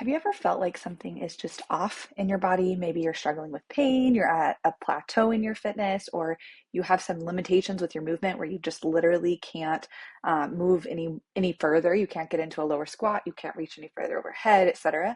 Have you ever felt like something is just off in your body? Maybe you're struggling with pain, you're at a plateau in your fitness, or you have some limitations with your movement where you just literally can't move any further. You can't get into a lower squat, you can't reach any further overhead, etc.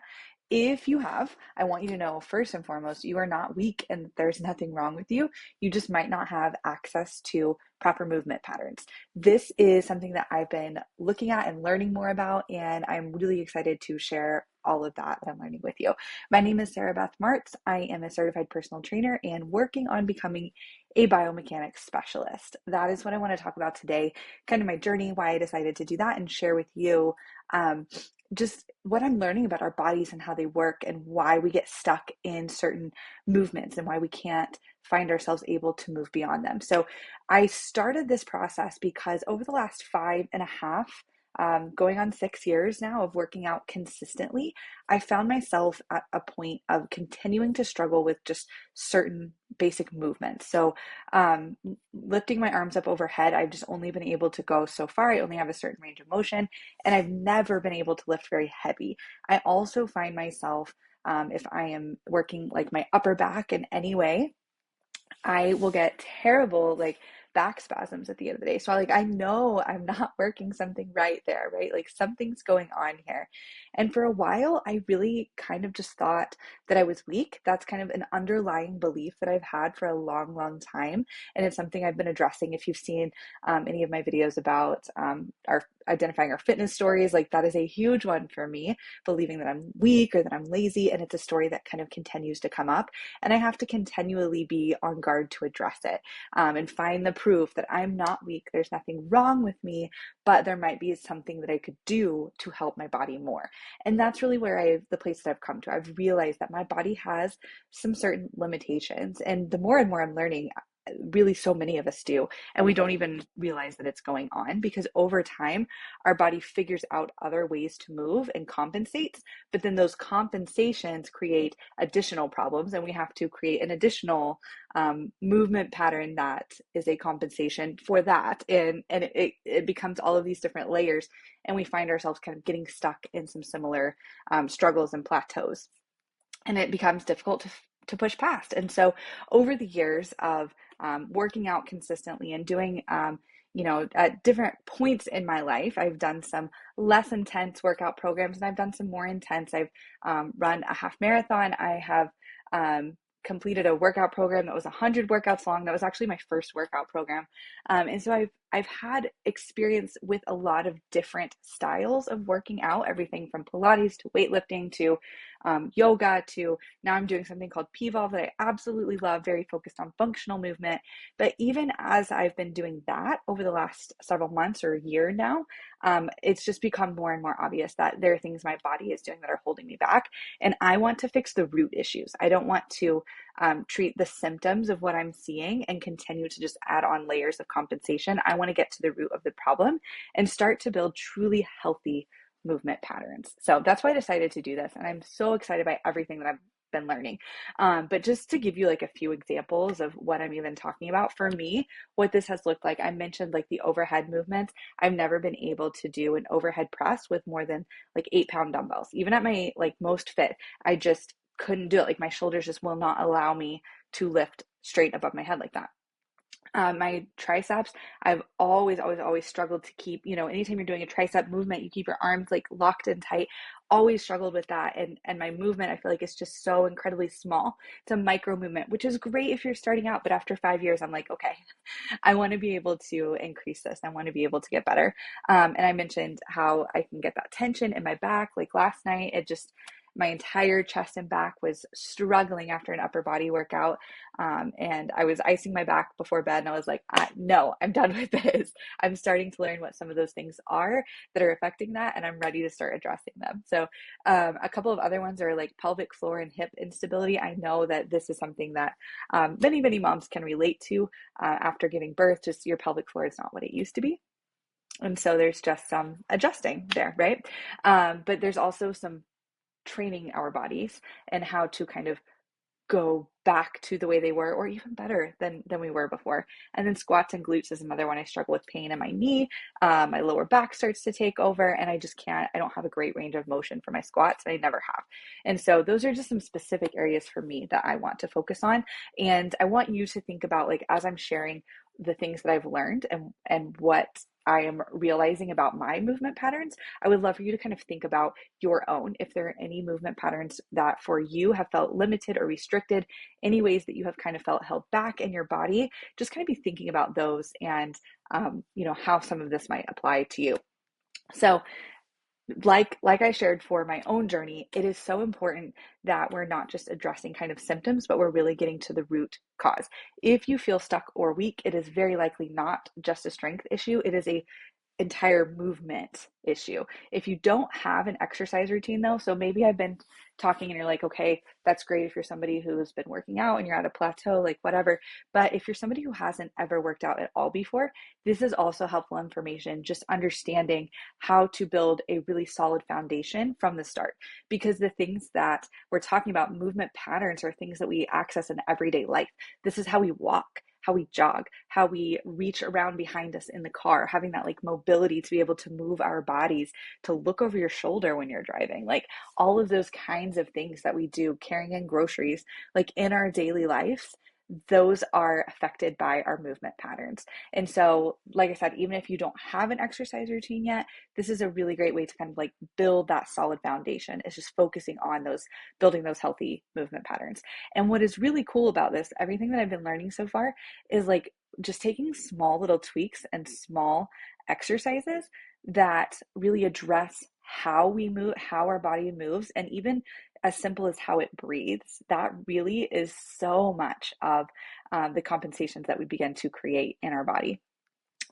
If you have, I want you to know first and foremost, you are not weak and there's nothing wrong with you. You just might not have access to proper movement patterns. This is something that I've been looking at and learning more about, and I'm really excited to share all of that I'm learning with you. My name is Sarah Beth Martz. I am a certified personal trainer and working on becoming a biomechanics specialist. That is what I want to talk about today, kind of my journey, why I decided to do that, and share with you um, just what I'm learning about our bodies and how they work and why we get stuck in certain movements and why we can't find ourselves able to move beyond them. So I started this process because over the last 5.5, going on 6 years now of working out consistently, I found myself at a point of continuing to struggle with just certain basic movements. So, lifting my arms up overhead, I've just only been able to go so far. I only have a certain range of motion, and I've never been able to lift very heavy. I also find myself, if I am working like my upper back in any way, I will get terrible like back spasms at the end of the day. So I know I'm not working something right there, right? Like something's going on here. And for a while, I really kind of just thought that I was weak. That's kind of an underlying belief that I've had for a long, long time. And it's something I've been addressing. If you've seen any of my videos about our identifying our fitness stories, like that is a huge one for me, believing that I'm weak or that I'm lazy. And it's a story that kind of continues to come up. And I have to continually be on guard to address it and find the proof that I'm not weak. There's nothing wrong with me, but there might be something that I could do to help my body more. And that's really where the place that I've come to. I've realized that my body has some certain limitations. And the more and more I'm learning, really so many of us do, and we don't even realize that it's going on because over time our body figures out other ways to move and compensates, but then those compensations create additional problems and we have to create an additional movement pattern that is a compensation for that, and it becomes all of these different layers, and we find ourselves kind of getting stuck in some similar struggles and plateaus, and it becomes difficult to push past. And so over the years of working out consistently and doing at different points in my life, I've done some less intense workout programs and I've done some more intense. I've run a half marathon. I have completed a workout program that was 100 workouts long. That was actually my first workout program. And so I've had experience with a lot of different styles of working out, everything from Pilates to weightlifting to yoga to now I'm doing something called P-Volve that I absolutely love, very focused on functional movement. But even as I've been doing that over the last several months or a year now, it's just become more and more obvious that there are things my body is doing that are holding me back. And I want to fix the root issues. I don't want to treat the symptoms of what I'm seeing and continue to just add on layers of compensation. I want to get to the root of the problem and start to build truly healthy movement patterns. So that's why I decided to do this. And I'm so excited by everything that I've been learning. But just to give you like a few examples of what I'm even talking about, for me, what this has looked like, I mentioned like the overhead movements. I've never been able to do an overhead press with more than like 8-pound dumbbells. Even at my like most fit, I just couldn't do it. Like my shoulders just will not allow me to lift straight above my head like that. My triceps, I've always struggled to keep, anytime you're doing a tricep movement, you keep your arms like locked and tight, always struggled with that. And my movement, I feel like it's just so incredibly small. It's a micro movement, which is great if you're starting out. But after 5 years, I'm like, okay, I want to be able to increase this. I want to be able to get better. And I mentioned how I can get that tension in my back. Like last night, my entire chest and back was struggling after an upper body workout. And I was icing my back before bed and I was like, no, I'm done with this. I'm starting to learn what some of those things are that are affecting that, and I'm ready to start addressing them. So a couple of other ones are like pelvic floor and hip instability. I know that this is something that many moms can relate to after giving birth. Just your pelvic floor is not what it used to be. And so there's just some adjusting there, right? But there's also some training our bodies and how to kind of go back to the way they were, or even better than we were before. And then squats and glutes is another one. I struggle with pain in my knee. My lower back starts to take over, and I just can't, I don't have a great range of motion for my squats, and I never have. And so those are just some specific areas for me that I want to focus on. And I want you to think about, like, as I'm sharing the things that I've learned and what I am realizing about my movement patterns, I would love for you to kind of think about your own. If there are any movement patterns that for you have felt limited or restricted, any ways that you have kind of felt held back in your body, just kind of be thinking about those and, how some of this might apply to you. So like I shared for my own journey, it is so important that we're not just addressing kind of symptoms, but we're really getting to the root cause. If you feel stuck or weak, it is very likely not just a strength issue. It is a entire movement issue. If you don't have an exercise routine though, so maybe I've been talking and you're like, okay, that's great if you're somebody who's been working out and you're at a plateau, like whatever. But if you're somebody who hasn't ever worked out at all before, this is also helpful information, just understanding how to build a really solid foundation from the start. Because the things that we're talking about, movement patterns, are things that we access in everyday life. This is how we walk, how we jog, how we reach around behind us in the car, having that like mobility to be able to move our bodies, to look over your shoulder when you're driving, like all of those kinds of things that we do, carrying in groceries, like in our daily lives, those are affected by our movement patterns. And so, like I said, even if you don't have an exercise routine yet, this is a really great way to kind of like build that solid foundation. It's just focusing on those, building those healthy movement patterns. And what is really cool about this, everything that I've been learning so far, is like just taking small little tweaks and small exercises that really address how we move, how our body moves, and even as simple as how it breathes. That really is so much of the compensations that we begin to create in our body.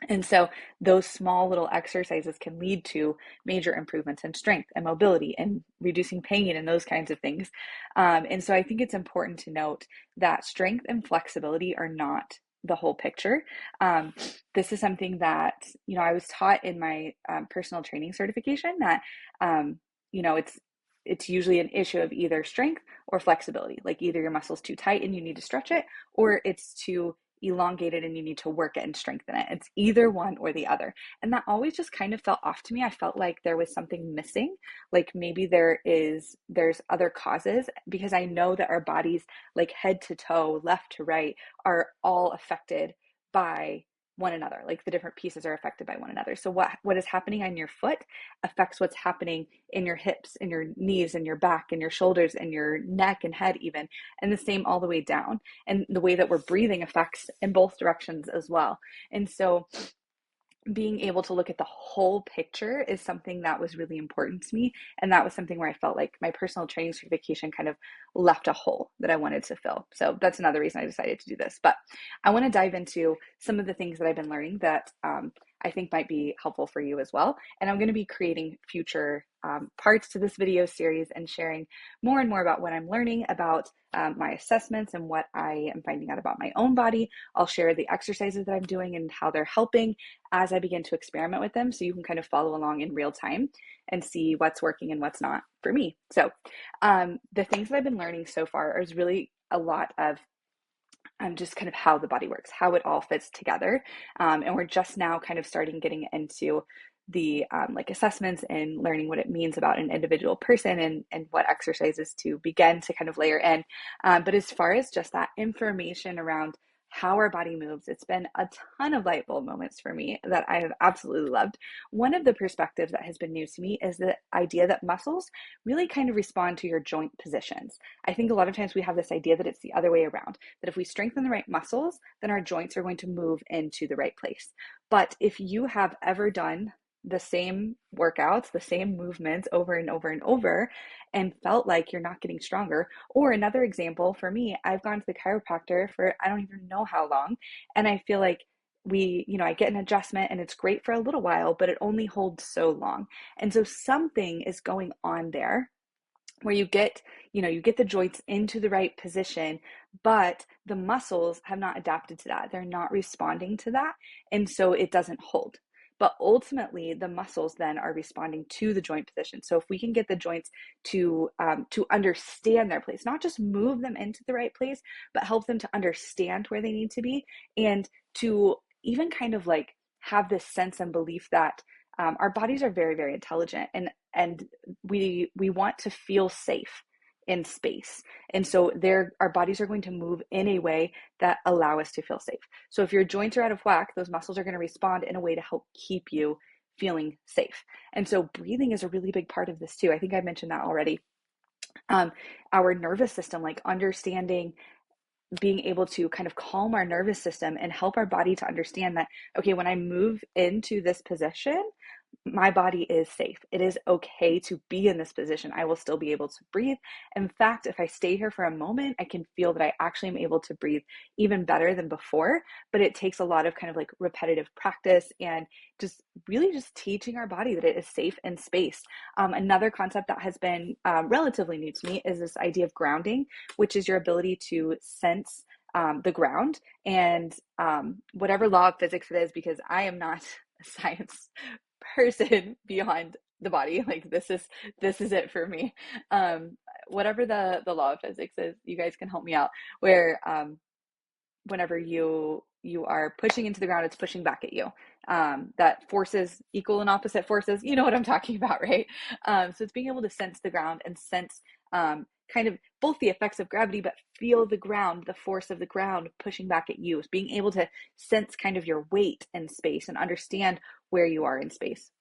And so those small little exercises can lead to major improvements in strength and mobility and reducing pain and those kinds of things. And so I think it's important to note that strength and flexibility are not the whole picture. Um, this is something that, I was taught in my personal training certification that, it's usually an issue of either strength or flexibility. Like either your muscle's too tight and you need to stretch it, or it's too elongated and you need to work it and strengthen it. It's either one or the other. And that always just kind of felt off to me. I felt like there was something missing. Like maybe there's other causes, because I know that our bodies, like head to toe, left to right, are all affected by one another. Like the different pieces are affected by one another. So what is happening on your foot affects what's happening in your hips, in your knees, and your back, and your shoulders, and your neck and head even, and the same all the way down. And the way that we're breathing affects in both directions as well. And so being able to look at the whole picture is something that was really important to me. And that was something where I felt like my personal training certification kind of left a hole that I wanted to fill. So that's another reason I decided to do this. But I want to dive into some of the things that I've been learning that I think might be helpful for you as well. And I'm going to be creating future parts to this video series and sharing more and more about what I'm learning about my assessments and what I am finding out about my own body. I'll share the exercises that I'm doing and how they're helping as I begin to experiment with them, so you can kind of follow along in real time and see what's working and what's not for me. So the things that I've been learning so far is really a lot of just kind of how the body works, how it all fits together. And we're just now kind of starting getting into the like assessments and learning what it means about an individual person and what exercises to begin to kind of layer in. But as far as just that information around how our body moves, it's been a ton of light bulb moments for me that I have absolutely loved. One of the perspectives that has been new to me is the idea that muscles really kind of respond to your joint positions. I think a lot of times we have this idea that it's the other way around, that if we strengthen the right muscles, then our joints are going to move into the right place. But if you have ever done the same workouts, the same movements over and over and over, and felt like you're not getting stronger. Or another example for me, I've gone to the chiropractor for I don't even know how long, and I feel like I get an adjustment and it's great for a little while, but it only holds so long. And so something is going on there where you get the joints into the right position, but the muscles have not adapted to that. They're not responding to that. And so it doesn't hold. but ultimately the muscles then are responding to the joint position. So if we can get the joints to understand their place, not just move them into the right place, but help them to understand where they need to be, and to even kind of like have this sense and belief that our bodies are very, very intelligent, and we want to feel safe in space. And so our bodies are going to move in a way that allow us to feel safe. So if your joints are out of whack, those muscles are going to respond in a way to help keep you feeling safe. And so breathing is a really big part of this too. I think I mentioned that already. Our nervous system, like understanding, being able to kind of calm our nervous system and help our body to understand that, okay, when I move into this position, my body is safe. It is okay to be in this position. I will still be able to breathe. In fact, if I stay here for a moment, I can feel that I actually am able to breathe even better than before. But it takes a lot of kind of like repetitive practice and just really just teaching our body that it is safe in space. Another concept that has been relatively new to me is this idea of grounding, which is your ability to sense the ground and whatever law of physics it is, because I am not a science person beyond the body. Like this is it for me. Whatever the law of physics is, you guys can help me out, where whenever you are pushing into the ground, it's pushing back at you. That forces equal and opposite forces, you know what I'm talking about, right? So it's being able to sense the ground and sense kind of both the effects of gravity, but feel the ground, the force of the ground pushing back at you. It's being able to sense kind of your weight in space and understand where you are in space.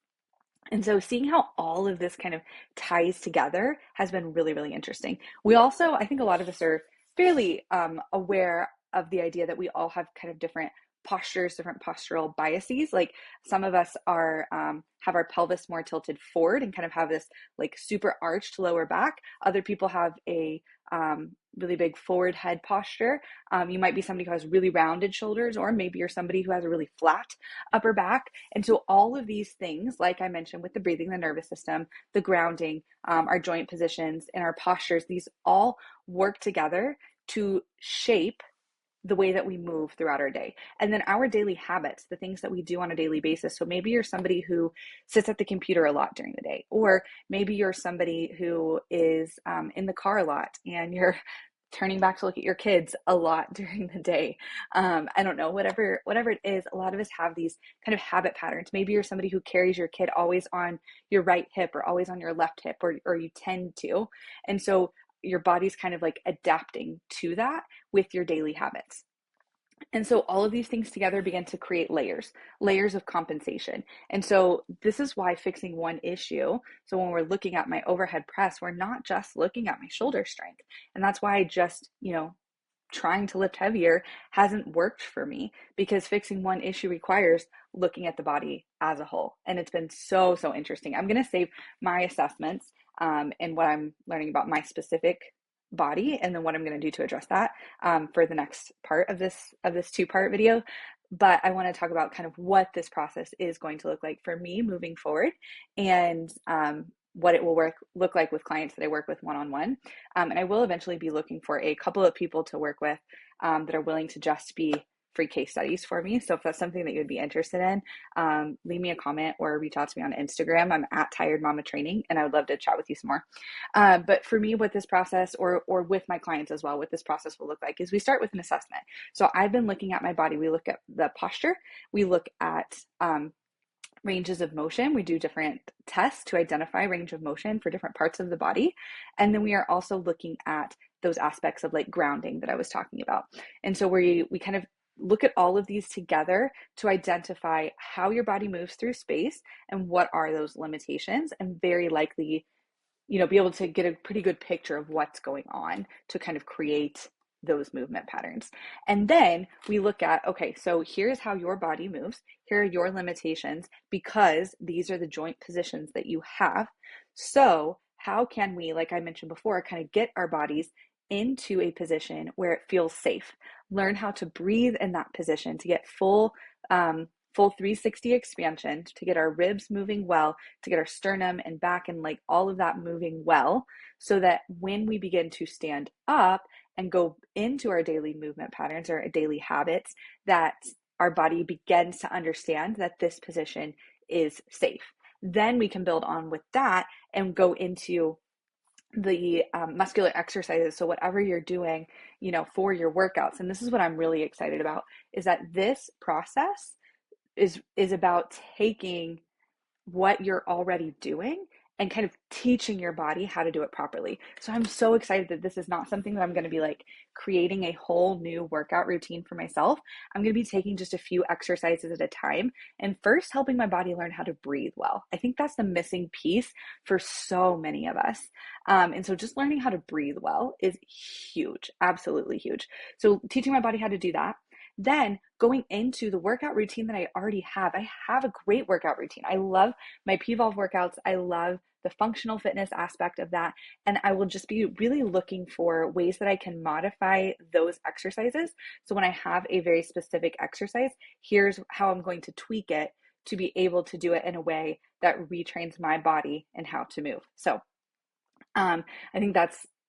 And so seeing how all of this kind of ties together has been really, really interesting. We also, I think a lot of us are fairly aware of the idea that we all have kind of different postures, different postural biases. Like some of us are have our pelvis more tilted forward and kind of have this like super arched lower back. Other people have a really big forward head posture. You might be somebody who has really rounded shoulders, or maybe you're somebody who has a really flat upper back. And so all of these things, like I mentioned with the breathing, the nervous system, the grounding, our joint positions, and our postures, these all work together to shape the way that we move throughout our day. And then our daily habits, the things that we do on a daily basis. So maybe you're somebody who sits at the computer a lot during the day, or maybe you're somebody who is in the car a lot and you're turning back to look at your kids a lot during the day. I don't know, whatever it is, a lot of us have these kind of habit patterns. Maybe you're somebody who carries your kid always on your right hip or always on your left hip, or you tend to. And so your body's kind of like adapting to that with your daily habits. And so all of these things together begin to create layers of compensation. And so this is why fixing one issue. So when we're looking at my overhead press, we're not just looking at my shoulder strength. And that's why I just, trying to lift heavier hasn't worked for me, because fixing one issue requires looking at the body as a whole. And it's been so, so interesting. I'm going to save my assessments and what I'm learning about my specific body and then what I'm going to do to address that for the next part of this two-part video. But I want to talk about kind of what this process is going to look like for me moving forward, and what it will look like with clients that I work with one-on-one. And I will eventually be looking for a couple of people to work with that are willing to just be free case studies for me. So if that's something that you would be interested in, leave me a comment or reach out to me on Instagram. I'm at Tired Mama Training, and I would love to chat with you some more. But for me, what this process, or with my clients as well, what this process will look like is we start with an assessment. So I've been looking at my body. We look at the posture. We look at ranges of motion. We do different tests to identify range of motion for different parts of the body. And then we are also looking at those aspects of like grounding that I was talking about. And so we kind of look at all of these together to identify how your body moves through space and what are those limitations, and very likely, be able to get a pretty good picture of what's going on to kind of create those movement patterns. And then we look at, okay, so here's how your body moves. Here are your limitations because these are the joint positions that you have. So how can we, like I mentioned before, kind of get our bodies into a position where it feels safe, learn how to breathe in that position to get full 360 expansion, to get our ribs moving well, to get our sternum and back and like all of that moving well, so that when we begin to stand up and go into our daily movement patterns or daily habits, that our body begins to understand that this position is safe. Then we can build on with that and go into the muscular exercises. So whatever you're doing, for your workouts, and this is what I'm really excited about, is that this process is about taking what you're already doing and kind of teaching your body how to do it properly. So I'm so excited that this is not something that I'm going to be like creating a whole new workout routine for myself. I'm going to be taking just a few exercises at a time and first helping my body learn how to breathe well. I think that's the missing piece for so many of us. And so just learning how to breathe well is huge, absolutely huge. So teaching my body how to do that. Then going into the workout routine that I already have. I have a great workout routine. I love my P-Volve workouts. I love the functional fitness aspect of that. And I will just be really looking for ways that I can modify those exercises. So when I have a very specific exercise, here's how I'm going to tweak it to be able to do it in a way that retrains my body and how to move. So I think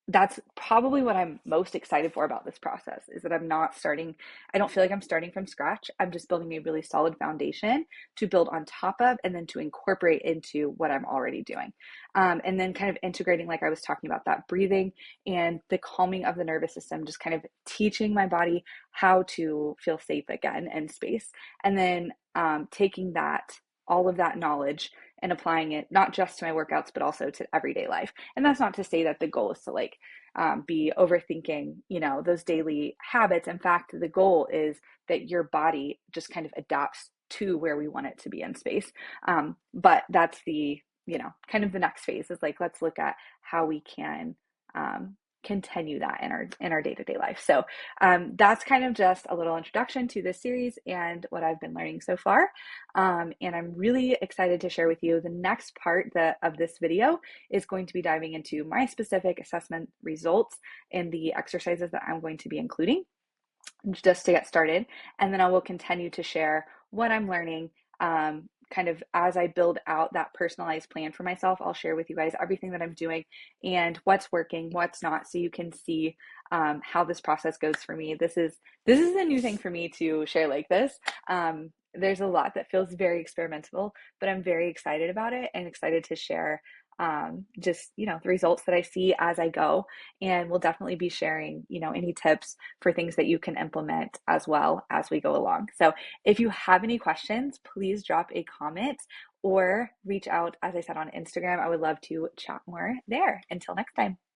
that's probably what I'm most excited for about this process, is that I don't feel like I'm starting from scratch. I'm just building a really solid foundation to build on top of and then to incorporate into what I'm already doing. And then kind of integrating, like I was talking about, that breathing and the calming of the nervous system, just kind of teaching my body how to feel safe again in space. And then taking all of that knowledge and applying it not just to my workouts, but also to everyday life. And that's not to say that the goal is to be overthinking, those daily habits. In fact, the goal is that your body just kind of adapts to where we want it to be in space. But that's kind of the next phase, is like, let's look at how we can continue that in our day-to-day life. So that's kind of just a little introduction to this series and what I've been learning so far. And I'm really excited to share with you the next part of this video is going to be diving into my specific assessment results and the exercises that I'm going to be including just to get started. And then I will continue to share what I'm learning. Kind of as I build out that personalized plan for myself, I'll share with you guys everything that I'm doing and what's working, what's not, so you can see how this process goes for me. This is a new thing for me to share like this. There's a lot that feels very experimental, but I'm very excited about it and excited to share just the results that I see as I go. And we'll definitely be sharing any tips for things that you can implement as well as we go along. So if you have any questions, please drop a comment or reach out, as I said, on Instagram. I would love to chat more there. Until next time.